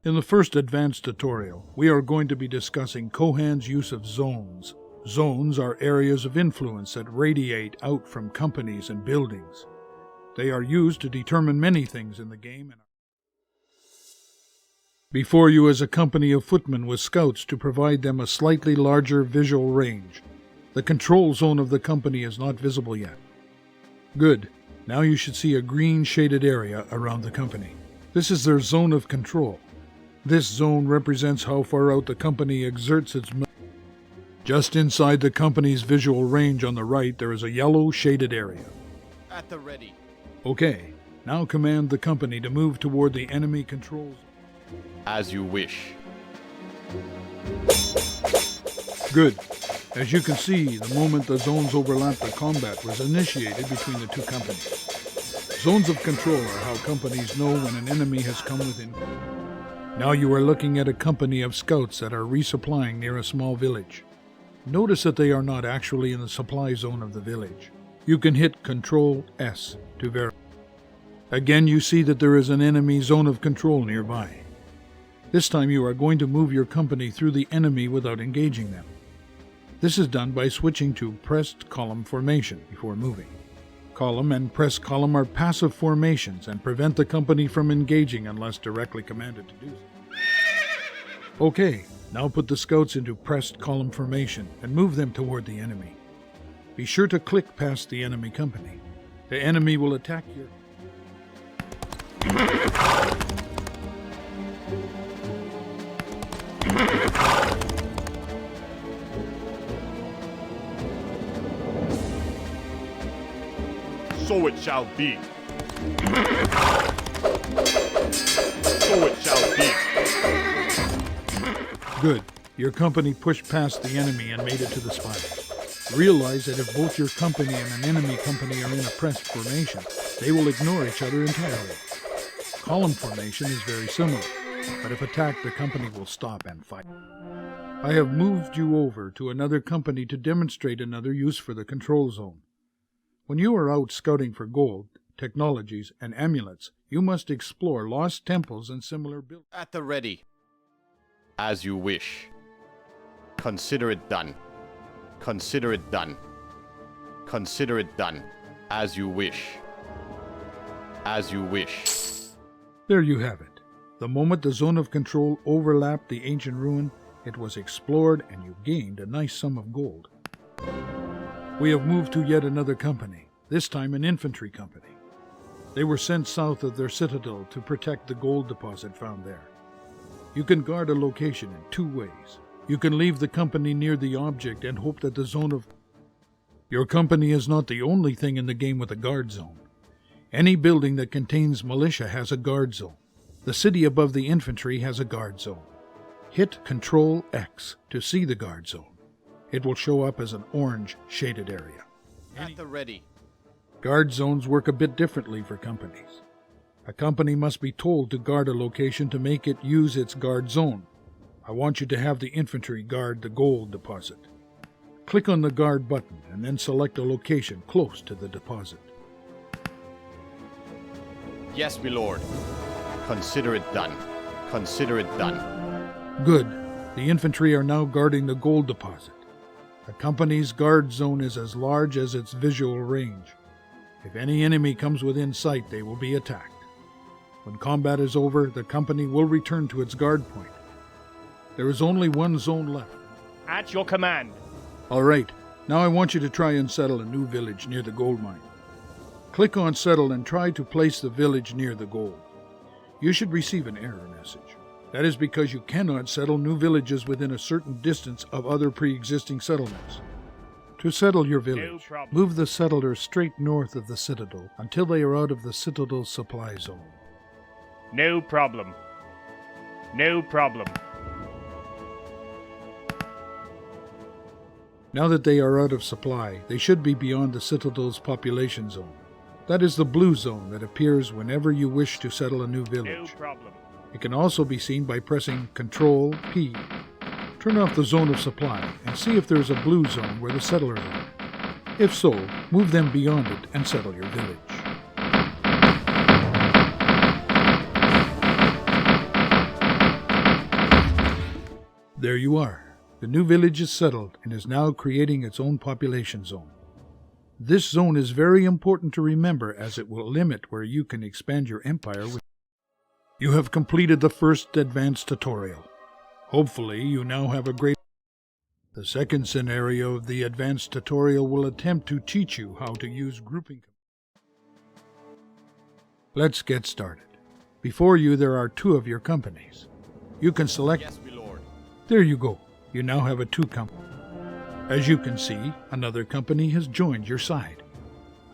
In the first advanced tutorial, we are going to be discussing Kohan's use of zones. Zones are areas of influence that radiate out from companies and buildings. They are used to determine many things in the game. Before you is a company of footmen with scouts to provide them a slightly larger visual range. The control zone of the company is not visible yet. Good. Now you should see a green shaded area around the company. This is their zone of control. This zone represents how far out the company exerts its Just inside the company's visual range on the right, there is a yellow shaded area. At the ready. Okay, now command the company to move toward the enemy control zone. As you wish. Good. As you can see, the moment the zones overlap, the combat was initiated between the two companies. Zones of control are how companies know when an enemy has come within. Now you are looking at a company of scouts that are resupplying near a small village. Notice that they are not actually in the supply zone of the village. You can hit Ctrl S to verify. Again, you see that there is an enemy zone of control nearby. This time you are going to move your company through the enemy without engaging them. This is done by switching to pressed column formation before moving. Column and press column are passive formations and prevent the company from engaging unless directly commanded to do so. Okay, now put the scouts into pressed column formation and move them toward the enemy. Be sure to click past the enemy company. The enemy will attack your... So it shall be. So it shall be. Good. Your company pushed past the enemy and made it to the spire. Realize that if both your company and an enemy company are in a pressed formation, they will ignore each other entirely. Column formation is very similar, but if attacked, the company will stop and fight. I have moved you over to another company to demonstrate another use for the control zone. When you are out scouting for gold, technologies, and amulets, you must explore lost temples and similar buildings. At the ready. As you wish. Consider it done. Consider it done. Consider it done. As you wish. As you wish. There you have it. The moment the zone of control overlapped the ancient ruin, it was explored and you gained a nice sum of gold. We have moved to yet another company, this time an infantry company. They were sent south of their citadel to protect the gold deposit found there. You can guard a location in two ways. You can leave the company near the object and hope that the zone of... Your company is not the only thing in the game with a guard zone. Any building that contains militia has a guard zone. The city above the infantry has a guard zone. Hit Ctrl X to see the guard zone. It will show up as an orange shaded area. At the ready. Guard zones work a bit differently for companies. A company must be told to guard a location to make it use its guard zone. I want you to have the infantry guard the gold deposit. Click on the guard button and then select a location close to the deposit. Yes, my lord. Consider it done. Consider it done. Good. The infantry are now guarding the gold deposit. The company's guard zone is as large as its visual range. If any enemy comes within sight, they will be attacked. When combat is over, the company will return to its guard point. There is only one zone left. At your command. All right, now I want you to try and settle a new village near the gold mine. Click on Settle and try to place the village near the gold. You should receive an error message. That is because you cannot settle new villages within a certain distance of other pre-existing settlements. To settle your village, move the settlers straight north of the citadel until they are out of the citadel's supply zone. No problem. No problem. Now that they are out of supply, they should be beyond the citadel's population zone. That is the blue zone that appears whenever you wish to settle a new village. No problem. It can also be seen by pressing Ctrl P. Turn off the zone of supply and see if there is a blue zone where the settlers are. If so, move them beyond it and settle your village. There you are. The new village is settled and is now creating its own population zone. This zone is very important to remember as it will limit where you can expand your empire with. You have completed the first advanced tutorial. Hopefully you now have a great. The second scenario of the advanced tutorial will attempt to teach you how to use grouping. Let's get started. Before you there are two of your companies. You can select. Yes, my lord. There you go. You now have a two company. As you can see, another company has joined your side.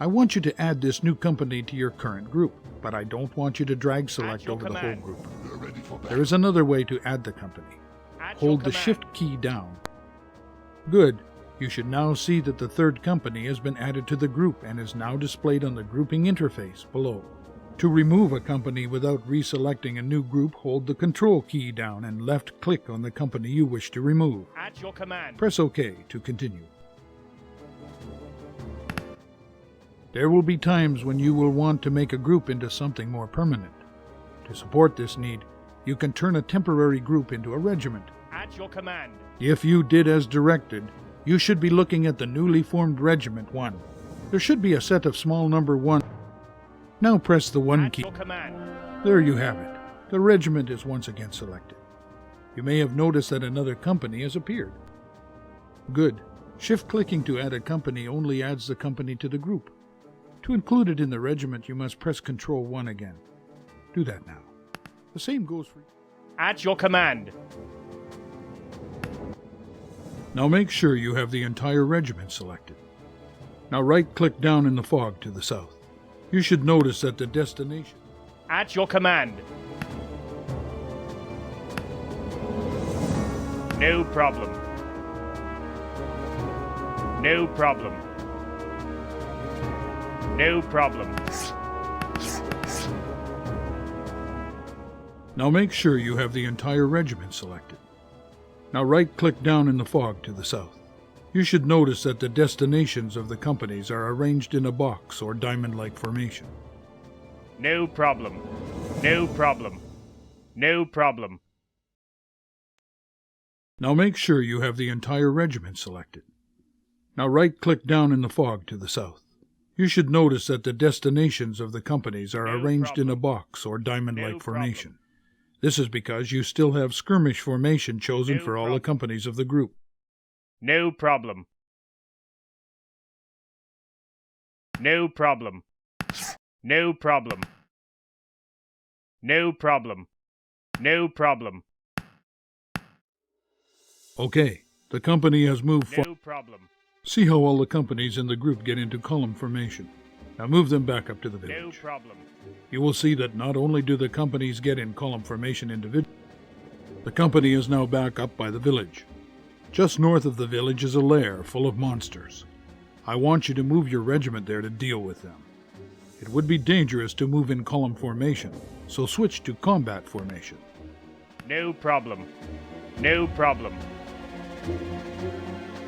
I want you to add this new company to your current group, but I don't want you to drag select over the whole group. There is another way to add the company. Hold the Shift key down. Good. You should now see that the third company has been added to the group and is now displayed on the grouping interface below. To remove a company without reselecting a new group, hold the Control key down and left-click on the company you wish to remove. At your command. Press OK to continue. There will be times when you will want to make a group into something more permanent. To support this need, you can turn a temporary group into a regiment. At your command. If you did as directed, you should be looking at the newly formed Regiment 1. There should be a set of small number 1. Now press the 1 key. At your command. There you have it. The regiment is once again selected. You may have noticed that another company has appeared. Good. Shift-clicking to add a company only adds the company to the group. To include it in the regiment, you must press Control 1 again. Do that now. The same goes for... At your command. Now make sure you have the entire regiment selected. Now right-click down in the fog to the south. You should notice that the destination... At your command. No problem. No problem. No problem. Now make sure you have the entire regiment selected. Now right-click down in the fog to the south. You should notice that the destinations of the companies are arranged in a box or diamond-like formation. No problem. No problem. No problem. Now make sure you have the entire regiment selected. Now right-click down in the fog to the south. You should notice that the destinations of the companies are arranged in a box or diamond-like formation. This is because you still have skirmish formation chosen for all the companies of the group. No problem. No problem. No problem. No problem. No problem. Okay, the company has moved forward. No problem. See how all the companies in the group get into column formation. Now move them back up to the village. No problem. You will see that not only do the companies get in column formation individually, the company is now back up by the village. Just north of the village is a lair full of monsters. I want you to move your regiment there to deal with them. It would be dangerous to move in column formation, so switch to combat formation. No problem. No problem.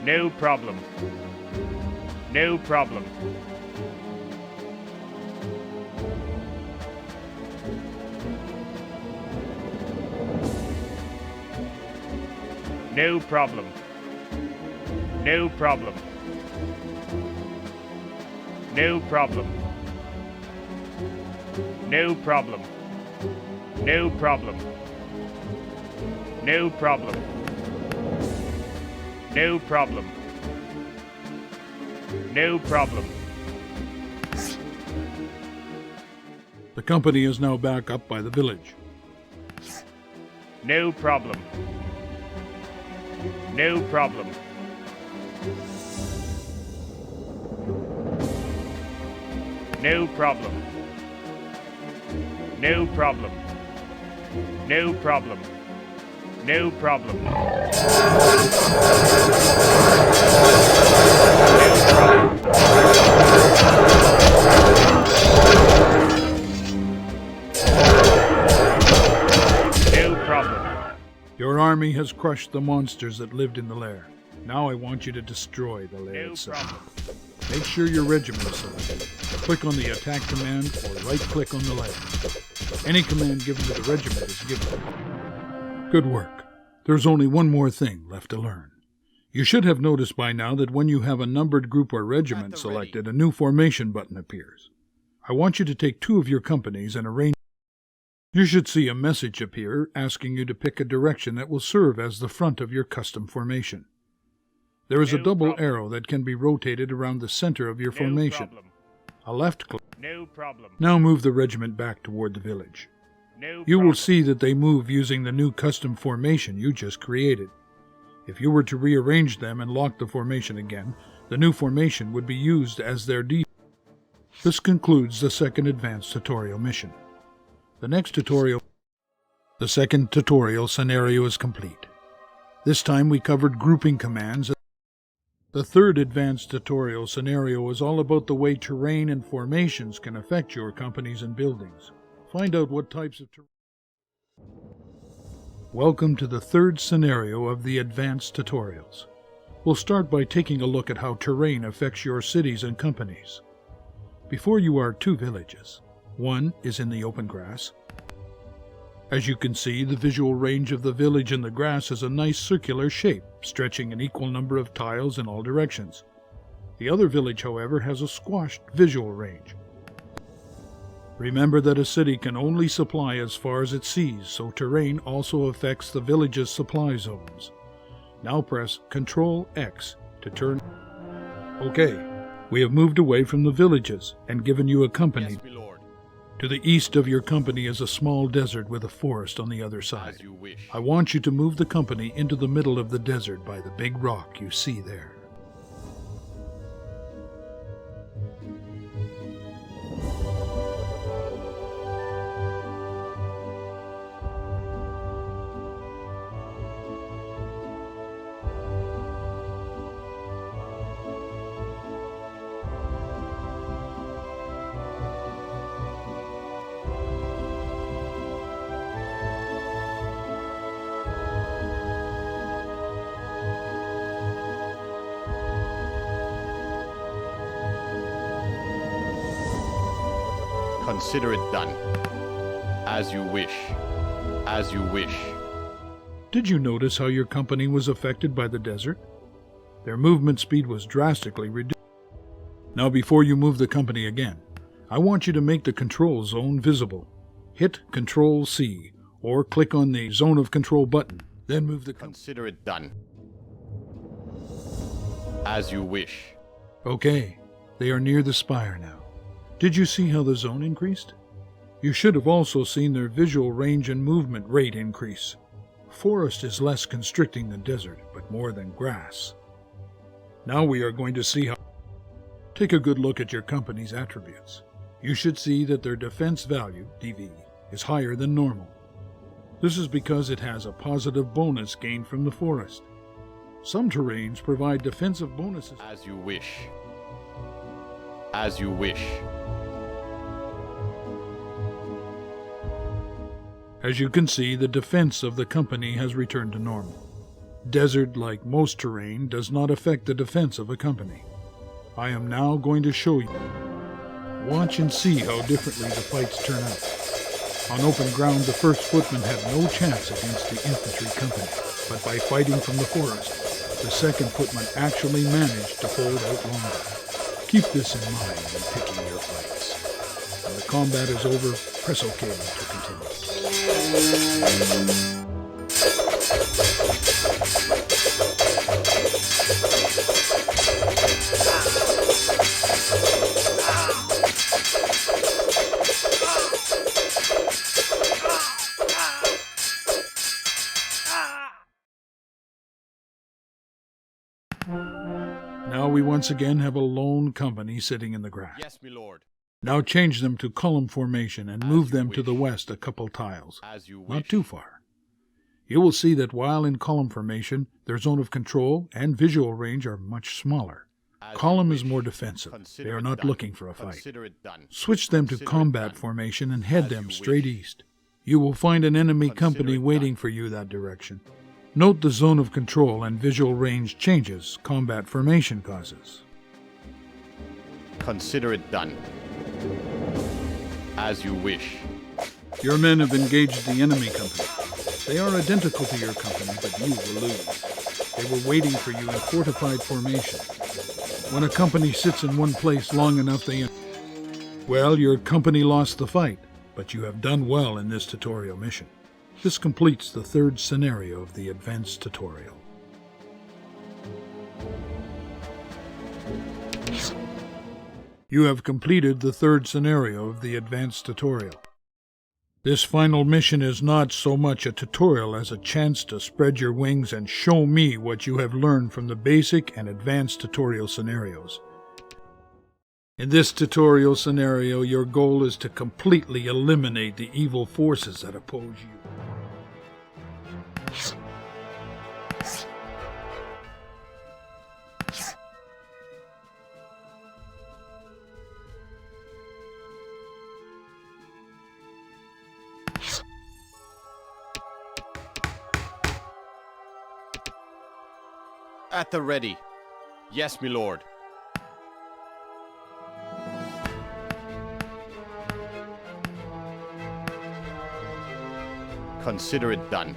No problem. No problem. No problem. No problem. No problem. No problem. No problem. No problem. No problem. No problem. The company is now back up by the village. No problem. No problem. No problem. No problem. No problem. No problem. No problem. Your army has crushed the monsters that lived in the lair. Now I want you to destroy the lair No itself. problem. Make sure your regiment is selected. Click on the attack command or right-click on the lair. Any command given to the regiment is given. Good work. There's only one more thing left to learn. You should have noticed by now that when you have a numbered group or regiment selected, a new formation button appears. I want you to take 2 of your companies and arrange. You should see a message appear asking you to pick a direction that will serve as the front of your custom formation. There is a double arrow that can be rotated around the center of your formation. A left click. No problem. Now move the regiment back toward the village. You will see that they move using the new custom formation you just created. If you were to rearrange them and lock the formation again, the new formation would be used as their default. This concludes the second advanced tutorial mission. The second tutorial scenario is complete. This time we covered grouping commands. The third advanced tutorial scenario is all about the way terrain and formations can affect your companies and buildings. Find out what types of terrain. Welcome to the third scenario of the advanced tutorials. We'll start by taking a look at how terrain affects your cities and companies. Before you are 2 villages. One is in the open grass. As you can see, the visual range of the village in the grass is a nice circular shape, stretching an equal number of tiles in all directions. The other village, however, has a squashed visual range. Remember that a city can only supply as far as it sees, so terrain also affects the village's supply zones. Now press Ctrl X to turn. Okay, we have moved away from the villages and given you a company. Yes, my lord. To the east of your company is a small desert with a forest on the other side. As you wish. I want you to move the company into the middle of the desert by the big rock you see there. Consider it done. As you wish. As you wish. Did you notice how your company was affected by the desert? Their movement speed was drastically reduced. Now before you move the company again, I want you to make the control zone visible. Hit Ctrl C or click on the Zone of Control button, then move the Consider it done. As you wish. Okay, they are near the spire now. Did you see how the zone increased? You should have also seen their visual range and movement rate increase. Forest is less constricting than desert, but more than grass. Now we are going to see how. Take a good look at your company's attributes. You should see that their defense value, DV, is higher than normal. This is because it has a positive bonus gained from the forest. Some terrains provide defensive bonuses. As you wish. As you wish. As you can see, the defense of the company has returned to normal. Desert, like most terrain, does not affect the defense of a company. I am now going to show you. Watch and see how differently the fights turn out. On open ground, the first footman had no chance against the infantry company, but by fighting from the forest, the second footman actually managed to hold out longer. Keep this in mind when picking your fights. When the combat is over, press OK to continue. Now we once again have a lone company sitting in the grass. Yes, my lord. Now change them to column formation and move them to the west a couple tiles. As you wish. Not too far. You will see that while in column formation, their zone of control and visual range are much smaller. Column is more defensive. They are not looking for a fight. Switch them to combat formation and head them straight east. You will find an enemy company waiting for you that direction. Note the zone of control and visual range changes combat formation causes. Consider it done. As you wish. Your men have engaged the enemy company. They are identical to your company, but you will lose. They were waiting for you in fortified formation. When a company sits in one place long enough, well, your company lost the fight, but you have done well in this tutorial mission. This completes the third scenario of the advanced tutorial. You have completed the third scenario of the advanced tutorial. This final mission is not so much a tutorial as a chance to spread your wings and show me what you have learned from the basic and advanced tutorial scenarios. In this tutorial scenario, your goal is to completely eliminate the evil forces that oppose you. At the ready. Yes, my lord. Consider it done.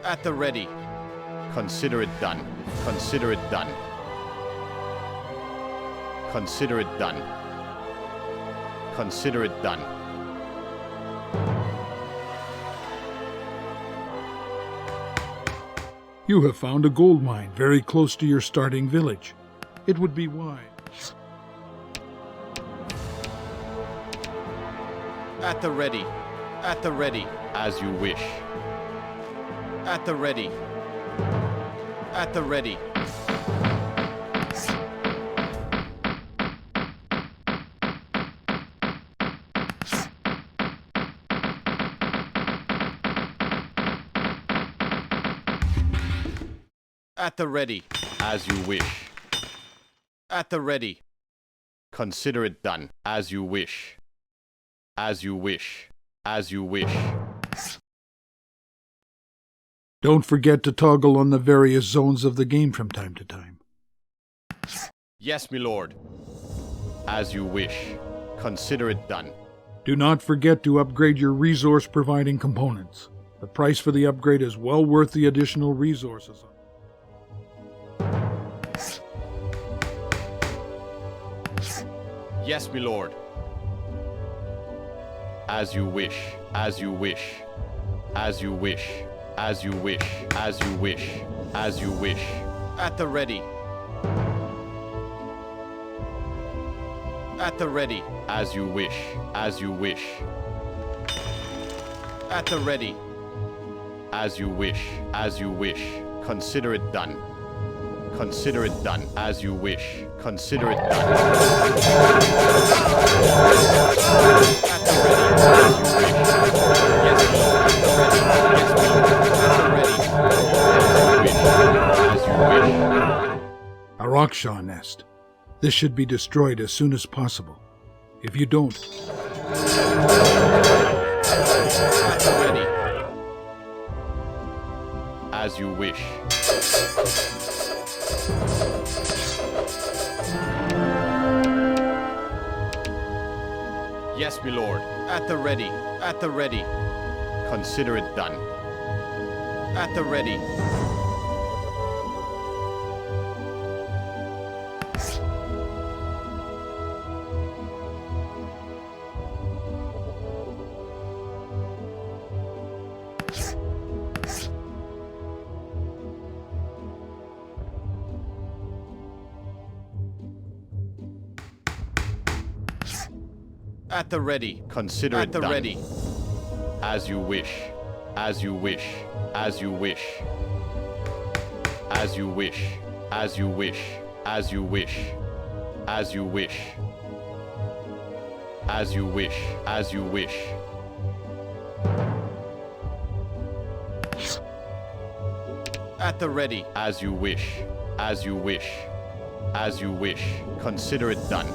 At the ready. Consider it done. Consider it done. Consider it done. Consider it done. You have found a gold mine very close to your starting village. It would be wise. At the ready. At the ready. As you wish. At the ready. At the ready. At the ready, as you wish. At the ready. Consider it done, as you wish. As you wish. As you wish. Don't forget to toggle on the various zones of the game from time to time. Yes, my lord. As you wish. Consider it done. Do not forget to upgrade your resource-providing components. The price for the upgrade is well worth the additional resources. Yes, my lord. As you wish. As you wish. As you wish. As you wish. As you wish. As you wish. At the ready. At the ready. As you wish. As you wish. At the ready. As you wish. As you wish. Consider it done. Consider it done. As you wish. Consider it done. At the ready. As you wish. Yes, at the ready. Yes, at the ready. As you wish. As you wish. A Rockshaw nest. This should be destroyed as soon as possible. If you don't... At the ready. As you wish. Yes, my lord. At the ready. At the ready. Consider it done. At the ready. At the ready. Consider it done. At the ready. As you wish. As you wish. As you wish. As you wish. As you wish. As you wish. As you wish. As you wish. As you wish. At the ready. As you wish. As you wish. As you wish. Consider it done.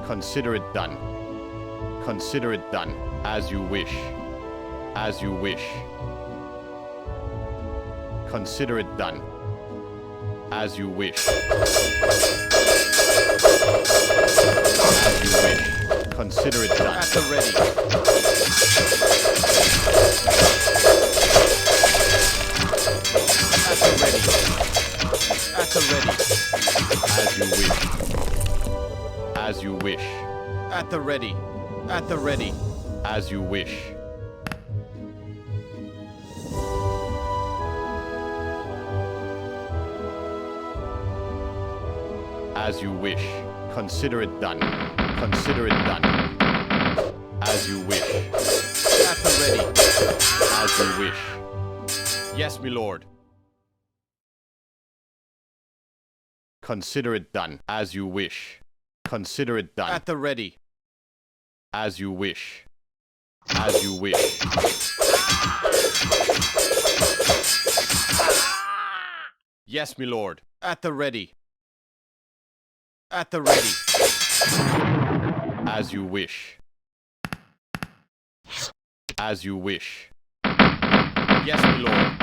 Consider it done. Consider it done. As you wish. As you wish. Consider it done. As you wish. As you wish. Consider it done. At the ready. At the ready. At the ready. As you wish. As you wish. At the ready. At the ready. As you wish. As you wish. Consider it done. Consider it done. As you wish. At the ready. As you wish. Yes, my lord. Consider it done. As you wish. Consider it done. At the ready. As you wish. As you wish. Yes, my lord. At the ready. At the ready. As you wish. As you wish. Yes, my lord.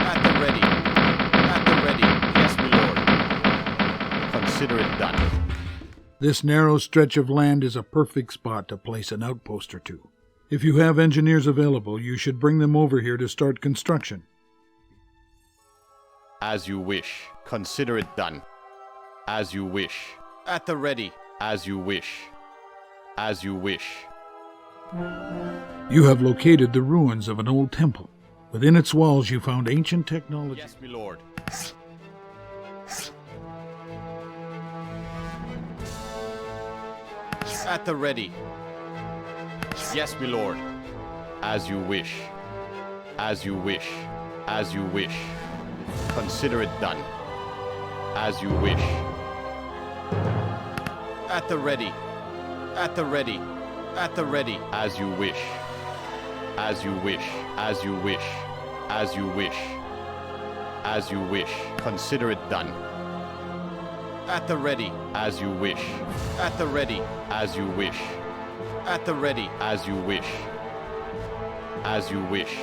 At the ready. At the ready. Yes, my lord. Consider it done. This narrow stretch of land is a perfect spot to place an outpost or two. If you have engineers available, you should bring them over here to start construction. As you wish. Consider it done. As you wish. At the ready. As you wish. As you wish. You have located the ruins of an old temple. Within its walls you found ancient technology. Yes, my lord. At the ready. Yes, my lord. As you wish. As you wish. As you wish. Consider it done. As you wish. At the ready. At the ready. At the ready. As you wish. As you wish. As you wish. As you wish. As you wish. Consider it done. At the ready. As you wish. At the ready. As you wish. At the ready. As you wish. As you wish.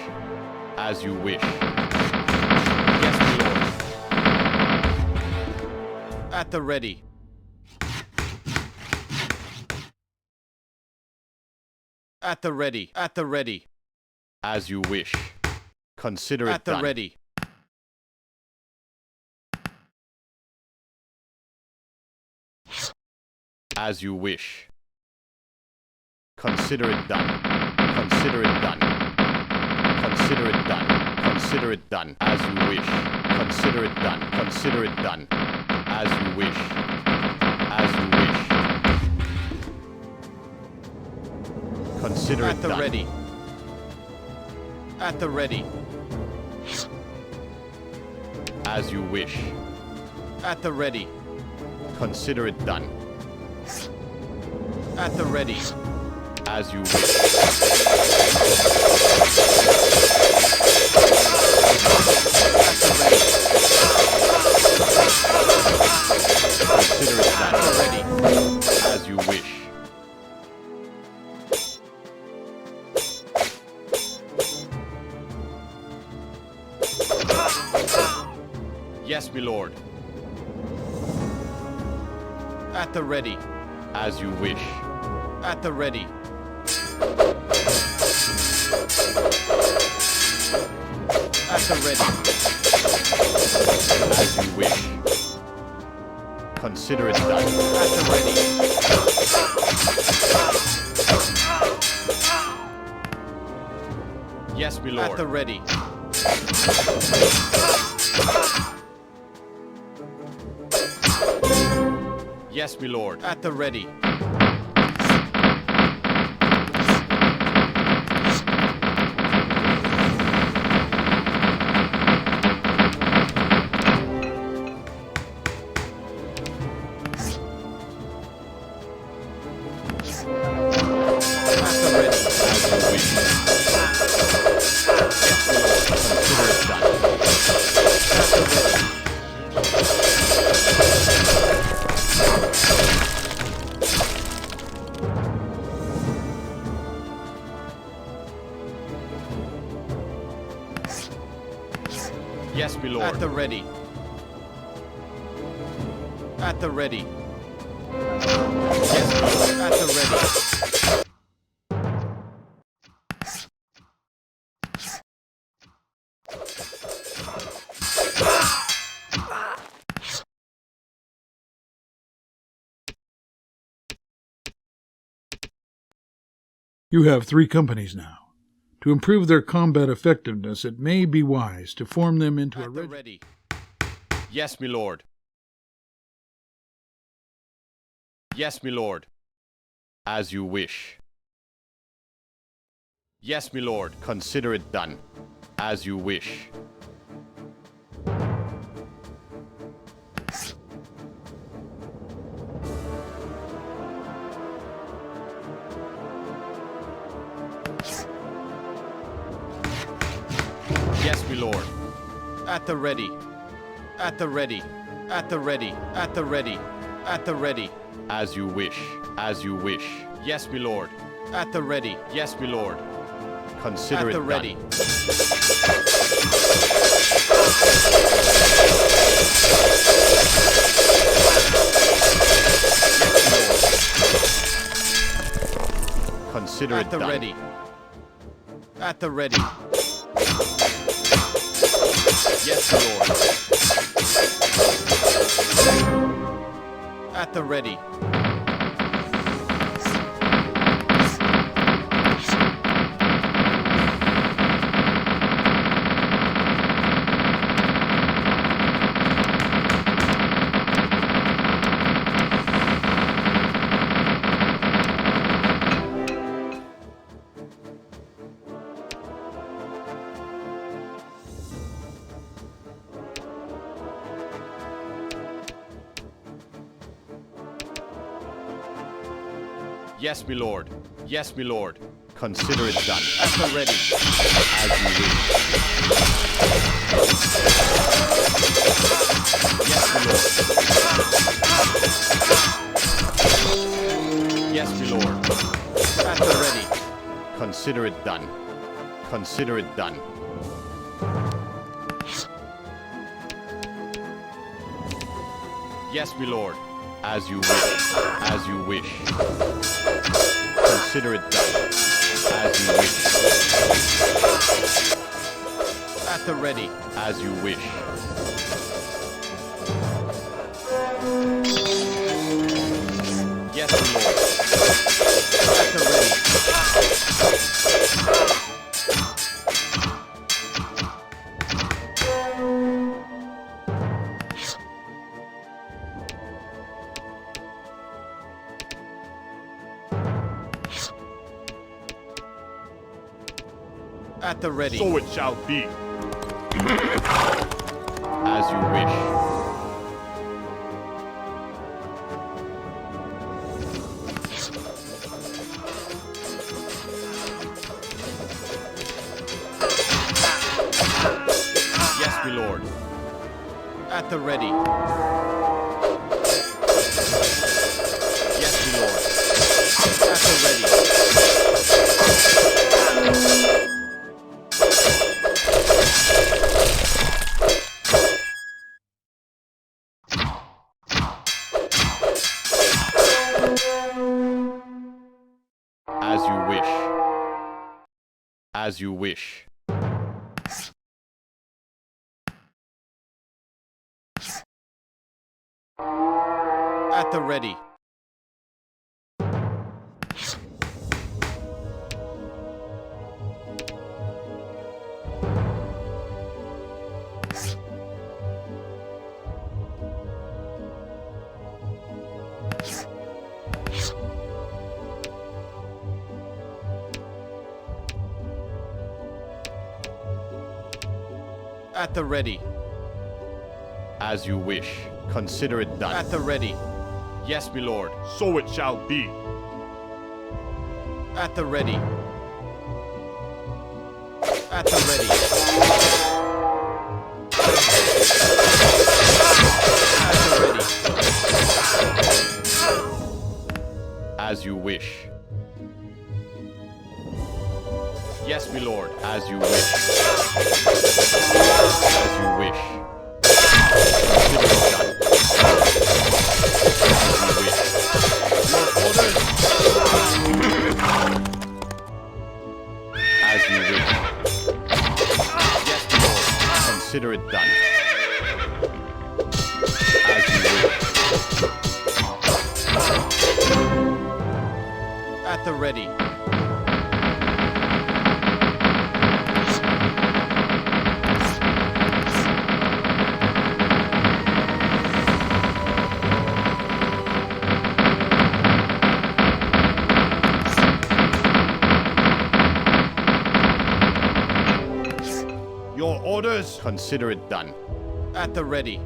As you wish. Yes, my lord. At the ready. At the ready. At the ready. As you wish. Consider it At the done. ready. As you wish. Consider it done. Consider it done. Consider it done. Consider it done. As you wish. Consider it done. Consider it done. As you wish. As you wish. Consider At it the done. ready. At the ready. As you wish. At the ready. Consider it done. At the ready. As you wish. At the ready. Consider it At done. the ready. As you wish. Yes, my lord. At the ready. As you wish. At the ready. At the ready. As you wish. Consider it done. At the ready. Yes, my At lord. the ready. Yes, my lord. At the ready. Yes, my lord. At the ready. At the ready. Yes, my lord. At the ready. You have 3 companies now. To improve their combat effectiveness, it may be wise to form them into a At the ready. Yes, my lord. Yes, my lord. As you wish. Yes, my lord. Consider it done. As you wish. Yes, my lord. At the ready. At the ready. At the ready. At the ready. At the ready. As you wish. As you wish. Yes, my lord. At the ready. Yes, my lord. Consider At it the ready. done. Consider At it the done. ready. At the ready. Yes, my lord. At the ready. Yes, my lord. Yes, my lord. Consider it done. At the ready. As you wish. Yes, my lord. Yes, my lord. At the ready. Consider it done. Consider it done. Yes, my lord. As you wish. As you wish. Consider it done. As you wish. At the ready. As you wish. Yes, my lord. At the ready. At the ready. So it shall be. As you wish. Yes, my lord. At the ready. Yes, my lord. At the ready. As you wish. As you wish. At the ready. At the ready. As you wish. Consider it done. At the ready. Yes, my lord. So it shall be. At the ready. At the ready. At the ready. As you wish. Yes, my lord. As you wish. As you wish. Consider it done. As you wish. At the ready. Your orders. Consider it done. At the ready.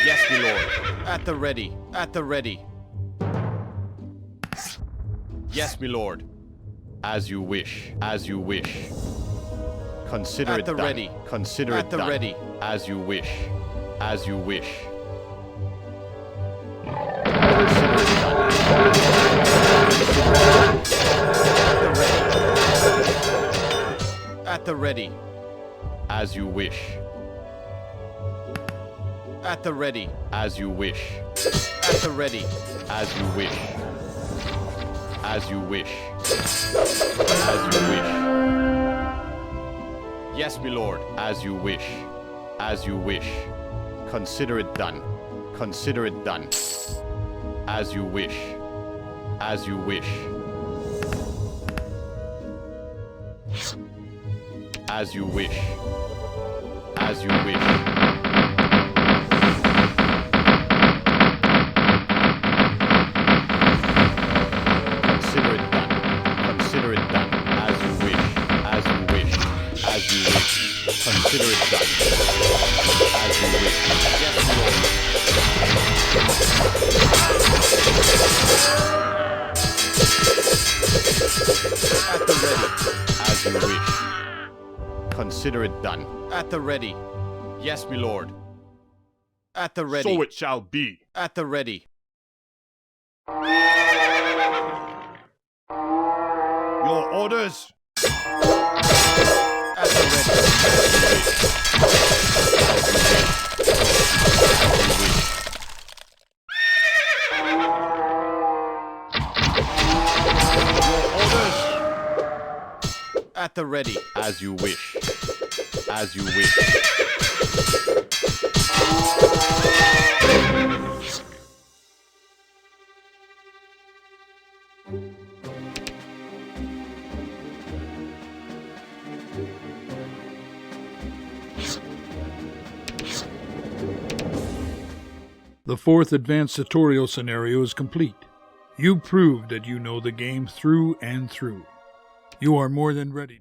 Yes, my lord. At the ready. At the ready. Yes, my lord. As you wish. As you wish. Consider At it the done. ready. Consider At it the done. ready. As you wish. As you wish. Consider it done. At the ready. As you wish. At the ready. As you wish. At the ready. As you wish. As you wish. As you wish. Yes, my lord. As you wish. As you wish. Consider it done. Consider it done. As you wish. As you wish. As you wish. As you wish. Consider it done. Consider it done. As you wish. As you wish. As you wish. Consider it done. As you wish. Yes, my lord. At the ready. As you wish. Consider it done. At the ready. Yes, my lord. At the ready. So it shall be. At the ready. Your orders. At the ready. At the ready. As you wish. As you wish. The fourth advanced tutorial scenario is complete. You proved that you know the game through and through. You are more than ready.